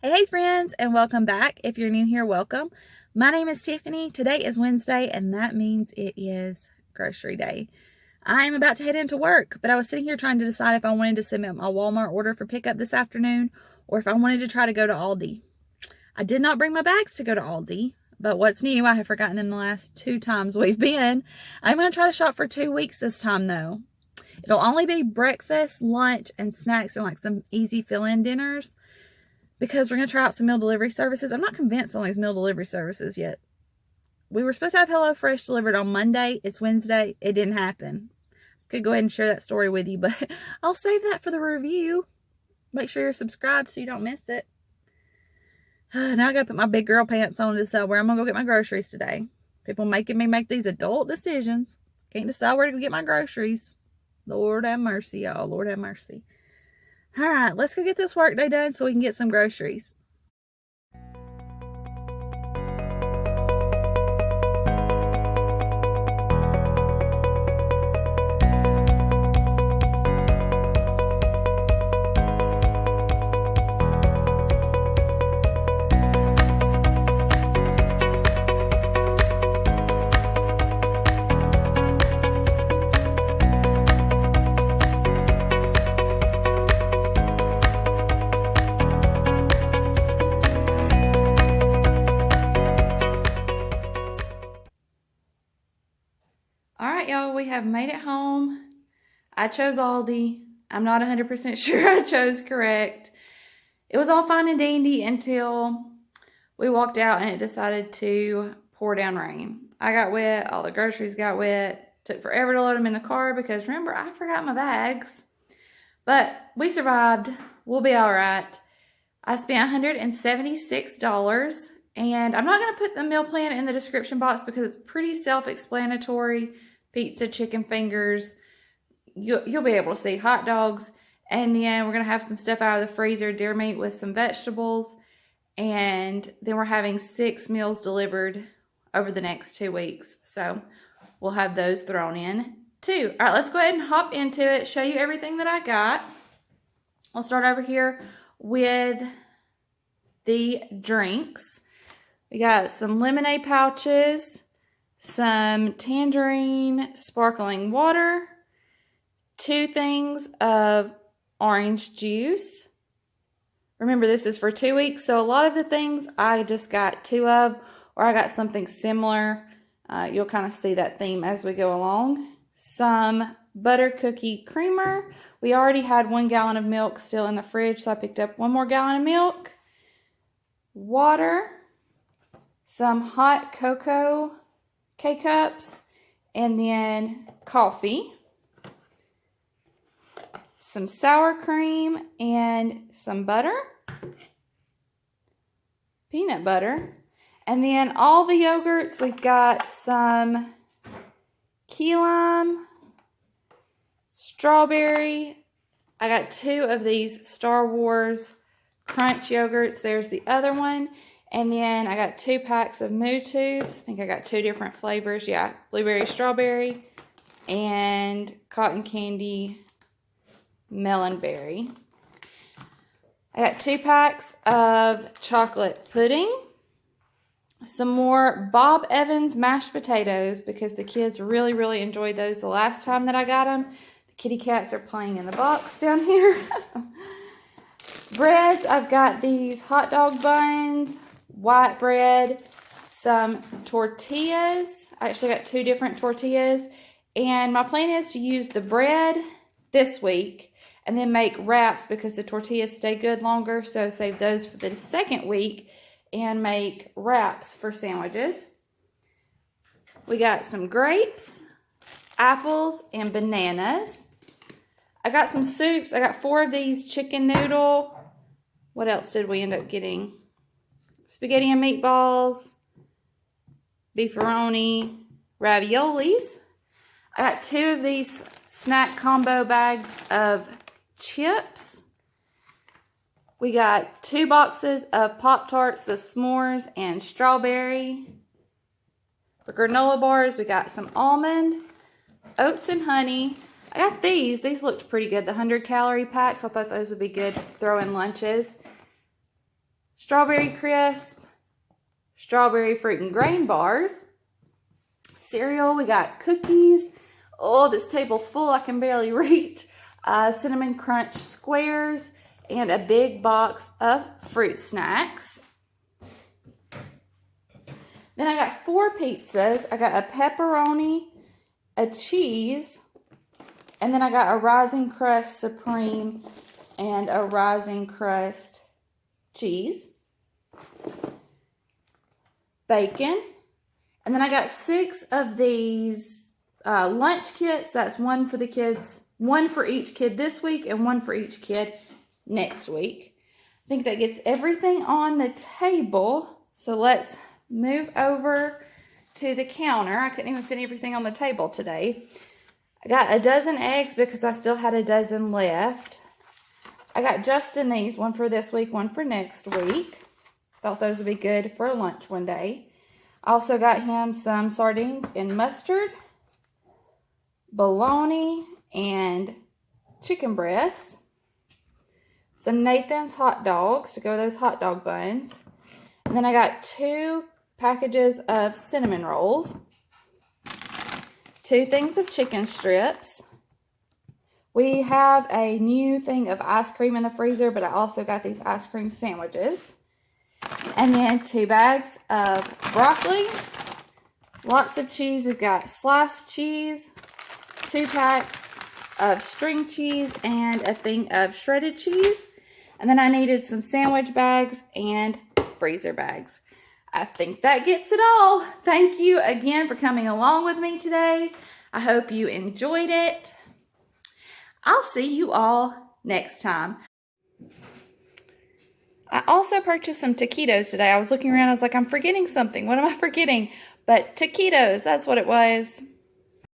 Hey friends, and welcome back. If you're new here, welcome. My name is Tiffany. Today is Wednesday, and that means it is grocery day. I am about to head into work, but I was sitting here trying to decide if I wanted to submit my Walmart order for pickup this afternoon or if I wanted to try to go to Aldi. I did not bring my bags to go to Aldi, but what's new, I have forgotten them the last 2 times we've been. I'm going to try to shop for 2 weeks this time though. It'll only be breakfast, lunch, and snacks and like some easy fill-in dinners, because we're going to try out some meal delivery services. I'm not convinced on these meal delivery services yet. We were supposed to have HelloFresh delivered on Monday. It's Wednesday. It didn't happen. Could go ahead and share that story with you, but I'll save that for the review. Make sure you're subscribed so you don't miss it. Now I got to put my big girl pants on to decide where I'm going to go get my groceries today. People making me make these adult decisions. Can't decide where to get my groceries. Lord have mercy, y'all. Lord have mercy. All right, let's go get this work day done so we can get some groceries. All right, y'all, we have made it home. I chose Aldi. I'm not 100% sure I chose correct. It was all fine and dandy until we walked out and it decided to pour down rain. I got wet. All the groceries got wet. Took forever to load them in the car because, remember, I forgot my bags. But we survived. We'll be all right. I spent $176. And I'm not going to put the meal plan in the description box because it's pretty self-explanatory. Pizza, chicken fingers. You'll be able to see hot dogs. And then we're going to have some stuff out of the freezer, deer meat with some vegetables. And then we're having 6 meals delivered over the next 2 weeks. So we'll have those thrown in too. All right, let's go ahead and hop into it, show you everything that I got. I'll start over here with the drinks. We got some lemonade pouches, some tangerine sparkling water, 2 things of orange juice. Remember, this is for 2 weeks, so a lot of the things I just got 2 of, or I got something similar. You'll kind of see that theme as we go along. Some butter cookie creamer. We already had 1 gallon of milk still in the fridge, so I picked up 1 more gallon of milk. Water. Some hot cocoa K-cups, and then coffee, some sour cream, and some butter, peanut butter, and then all the yogurts. We've got some key lime, strawberry. I got 2 of these Star Wars Crunch yogurts. There's the other one. And then I got 2 packs of Moo Tubes. I think I got 2 different flavors. Yeah, blueberry, strawberry, and cotton candy, melon berry. I got 2 packs of chocolate pudding. Some more Bob Evans mashed potatoes because the kids really, really enjoyed those the last time that I got them. The kitty cats are playing in the box down here. Breads, I've got these hot dog buns, white bread, some tortillas. I actually got 2 different tortillas. And my plan is to use the bread this week and then make wraps because the tortillas stay good longer. So save those for the second week and make wraps for sandwiches. We got some grapes, apples, and bananas. I got some soups. I got 4 of these chicken noodle. What else did we end up getting? Spaghetti and meatballs, beefaroni, raviolis. I got 2 of these snack combo bags of chips. We got 2 boxes of Pop-Tarts, the s'mores, and strawberry. For granola bars, we got some almond, oats and honey. I got these. These looked pretty good. The 100-calorie packs. I thought those would be good throw-in lunches. strawberry crisp, strawberry fruit and grain bars, cereal. We got cookies. Oh, this table's full. I can barely reach. Cinnamon Crunch squares and a big box of fruit snacks. Then I got 4 pizzas. I got a pepperoni, a cheese, and then I got a Rising Crust Supreme and a Rising Crust cheese. Bacon. And then I got 6 of these lunch kits. That's one for the kids, one for each kid this week and one for each kid next week. I think that gets everything on the table. So let's move over to the counter. I couldn't even fit everything on the table today. I got a dozen eggs because I still had a dozen left. I got Justin these, one for this week, one for next week. Thought those would be good for lunch one day. I also got him some sardines and mustard, bologna, and chicken breasts. Some Nathan's hot dogs to go with those hot dog buns. And then I got 2 packages of cinnamon rolls, 2 things of chicken strips. We have a new thing of ice cream in the freezer, but I also got these ice cream sandwiches. And then 2 bags of broccoli, lots of cheese. We've got sliced cheese, 2 packs of string cheese, and a thing of shredded cheese. And then I needed some sandwich bags and freezer bags. I think that gets it all. Thank you again for coming along with me today. I hope you enjoyed it. I'll see you all next time. I also purchased some taquitos today. I was looking around. I was like, I'm forgetting something. What am I forgetting? But taquitos, that's what it was.